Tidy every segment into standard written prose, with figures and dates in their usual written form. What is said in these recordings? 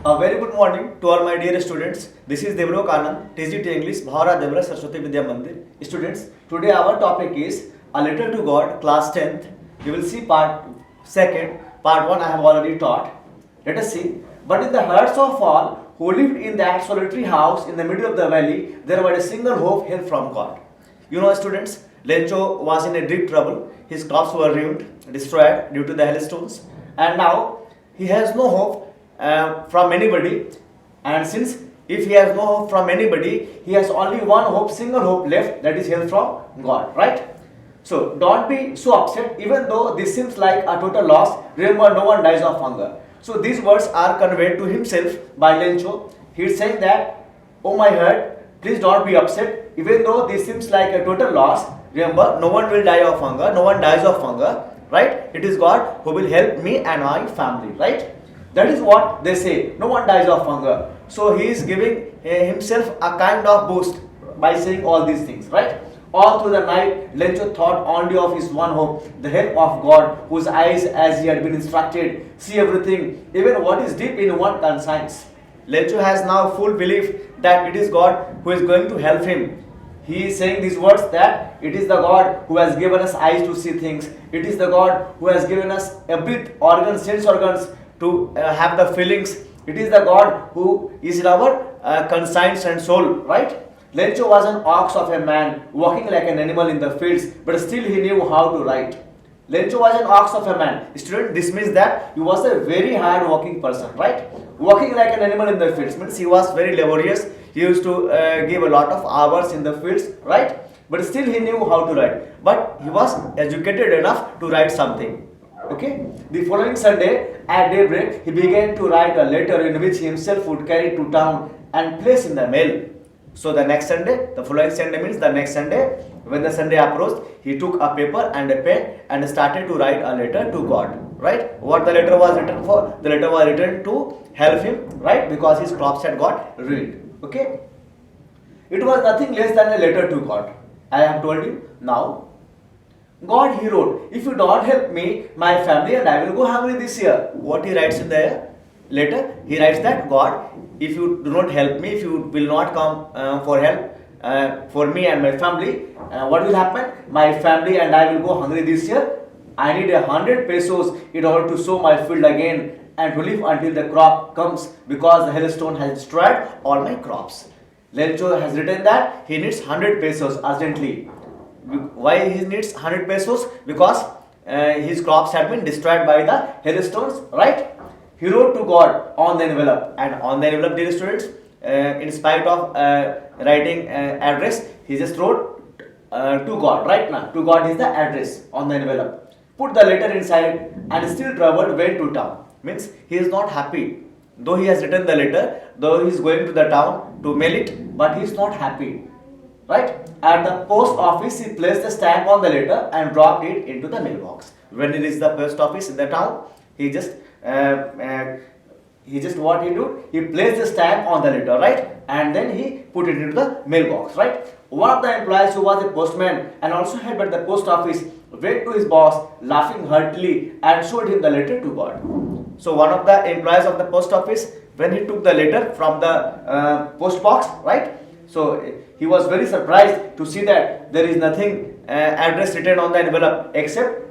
A very good morning to all my dear students. This is Devrok Anand, TGT English, Bhavara Devra Saraswati Vidya Mandir. Students, today our topic is A Letter to God, class 10th. You will see part 2nd, part 1 I have already taught. Let us see. But in the hearts of all who lived in that solitary house in the middle of the valley, there was a single hope, help from God. You know, students, Lencho was in a deep trouble. His crops were ruined, destroyed due to the hailstones, and now he has no hope from anybody. And since if he has no hope from anybody, he has only one hope, single hope left, that is help from God, right? So don't be so upset, even though this seems like a total loss. Remember, no one dies of hunger. So these words are conveyed to himself by Lencho. He is saying that, oh my heart, please don't be upset, even though this seems like a total loss. Remember, no one will die of hunger, no one dies of hunger, right? It is God who will help me and my family, right? That is what they say, no one dies of hunger. So he is giving himself a kind of boost by saying all these things, right? All through the night, Lencho thought only of his one hope, the help of God, whose eyes, as he had been instructed, see everything, even what is deep in one conscience. Lencho has now full belief that it is God who is going to help him. He is saying these words that it is the God who has given us eyes to see things. It is the God who has given us a breath, organs, sense organs to have the feelings. It is the God who is in our conscience and soul, right? Lencho was an ox of a man, walking like an animal in the fields, but still he knew how to write. Lencho was an ox of a man. Student, this means that he was a very hard working person, right? Walking like an animal in the fields means he was very laborious. He used to give a lot of hours in the fields, right? But still he knew how to write. But he was educated enough to write something. Okay? The following Sunday at daybreak, he began to write a letter in which he himself would carry to town and place in the mail. So the next Sunday, the following Sunday means the next Sunday, when the Sunday approached, he took a paper and a pen and started to write a letter to God, right? What the letter was written for? The letter was written to help him, right? Because his crops had got ruined, okay? It was nothing less than a letter to God. I have told you. Now, God, he wrote, if you don't help me, my family and I will go hungry this year. What he writes in the letter? He writes that, God, if you do not help me, if you will not come for help for me and my family, what will happen? My family and I will go hungry this year. I need 100 pesos in order to sow my field again and to live until the crop comes, because the hailstone has destroyed all my crops. Lencho has written that he needs 100 pesos urgently. Why he needs 100 pesos? Because his crops have been destroyed by the hailstones, right? He wrote to God on the envelope, and on the envelope, dear students, in spite of writing address, he just wrote to God, right now. To God is the address on the envelope. Put the letter inside and still traveled, went to town. Means he is not happy. Though he has written the letter, though he is going to the town to mail it, but he is not happy. Right? At the post office, he placed the stamp on the letter and dropped it into the mailbox. When he reached the post office in the town, he just what he do? He placed the stamp on the letter, right? And then he put it into the mailbox, right? One of the employees who was a postman and also helped at the post office went to his boss, laughing heartily, and showed him the letter to God. So one of the employees of the post office, when he took the letter from the post box, right? So he was very surprised to see that there is nothing address written on the envelope except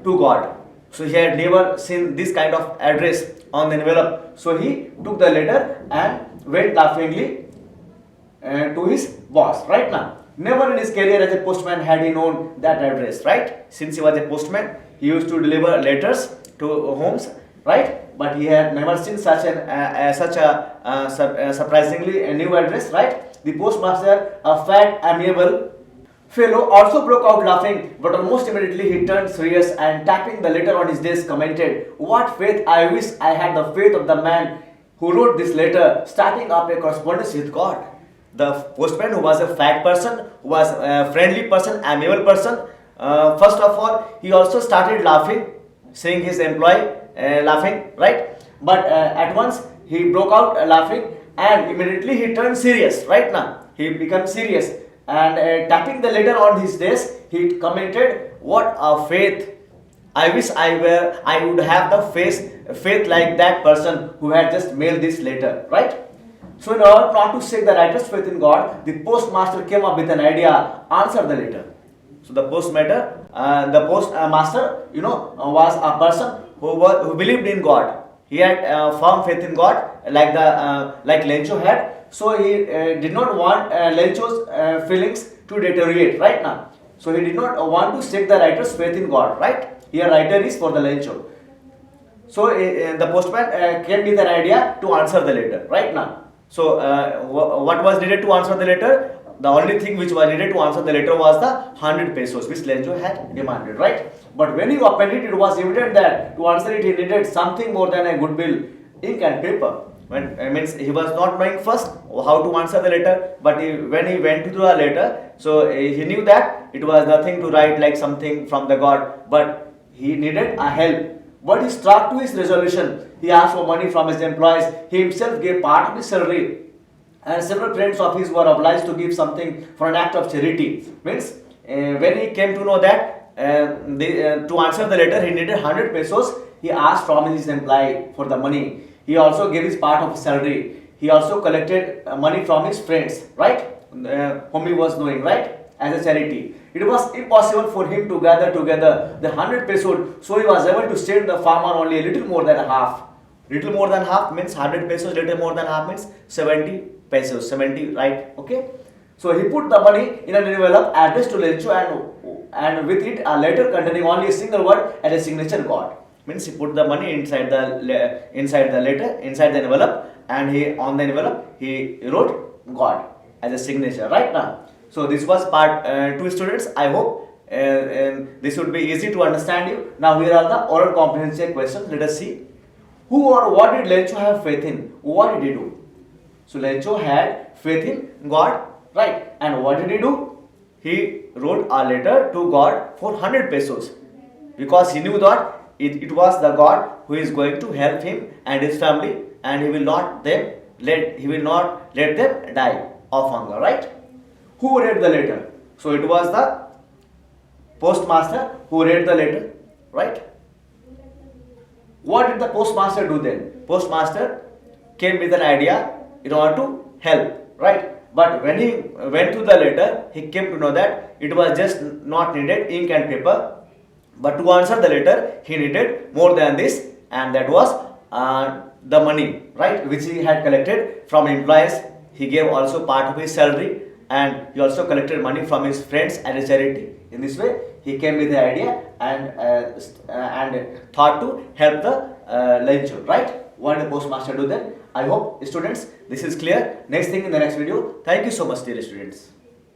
to God. So he had never seen this kind of address on the envelope. So he took the letter and went laughingly to his boss, right now. Never in his career as a postman had he known that address, right? Since he was a postman, he used to deliver letters to homes, right? But he had never seen such a surprisingly a new address, right? The postmaster, a fat, amiable fellow, also broke out laughing, but almost immediately he turned serious and tapping the letter on his desk commented, "What faith! I wish I had the faith of the man who wrote this letter, starting up a correspondence with God." The postman, who was a fat person, who was a friendly person, amiable person, first of all, he also started laughing, seeing his employee laughing, right? But at once he broke out laughing and immediately he turned serious, right now. He became serious and tapping the letter on his desk, he commented, "What a faith I wish I would have the faith like that person who had just mailed this letter, right? So in order not to shake the writer's faith in God, the postmaster came up with an idea, answer the letter. So the postmaster, was a person who believed in God. He had firm faith in God, like Lencho had. So he did not want Lencho's feelings to deteriorate right now. So he did not want to shake the writer's faith in God, right? Here writer is for the Lencho. So the postman came with an idea to answer the letter right now. So what was needed to answer the letter? The only thing which was needed to answer the letter was the 100 pesos which Lencho had demanded, right? But when he opened it, it was evident that to answer it he needed something more than a good bill, ink and paper. Means he was not knowing first how to answer the letter, but when he went to the letter, so he knew that it was nothing to write like something from the God, but he needed a help. But he stuck to his resolution. He asked for money from his employees. He himself gave part of his salary, and several friends of his were obliged to give something for an act of charity. Means when he came to know that to answer the letter he needed 100 pesos, he asked from his employee for the money. He also gave his part of his salary. He also collected money from his friends, right, whom he was knowing, right, as a charity. It was impossible for him to gather together the 100 pesos, so he was able to send the farmer only a little more than half. Little more than half means 100 pesos, little more than half means 70 pesos, 70, right? Okay. So he put the money in an envelope addressed to Lencho, and with it a letter containing only a single word and a signature God. Means he put the money inside the envelope, and he on the envelope he wrote God as a signature right now. So this was part 2 students. I hope this would be easy to understand you. Now here are the oral comprehension questions. Let us see. Who or what did Lencho have faith in? What did he do? So Lencho had faith in God, right? And what did he do? He wrote a letter to God for 100 pesos because he knew that it was the God who is going to help him and his family, and he will not let them die of hunger, right? Who read the letter? So it was the postmaster who read the letter, right? What did the postmaster do then? Postmaster came with an idea in order to help, right? But when he went to the letter, he came to know that it was just not needed ink and paper, but to answer the letter, he needed more than this, and that was the money, right, which he had collected from employees. He gave also part of his salary, and he also collected money from his friends as a charity. In this way, he came with the idea and thought to help the Lencho, right? What did the postmaster do then? I hope students this is clear. Next thing in the next video. Thank you so much, dear students.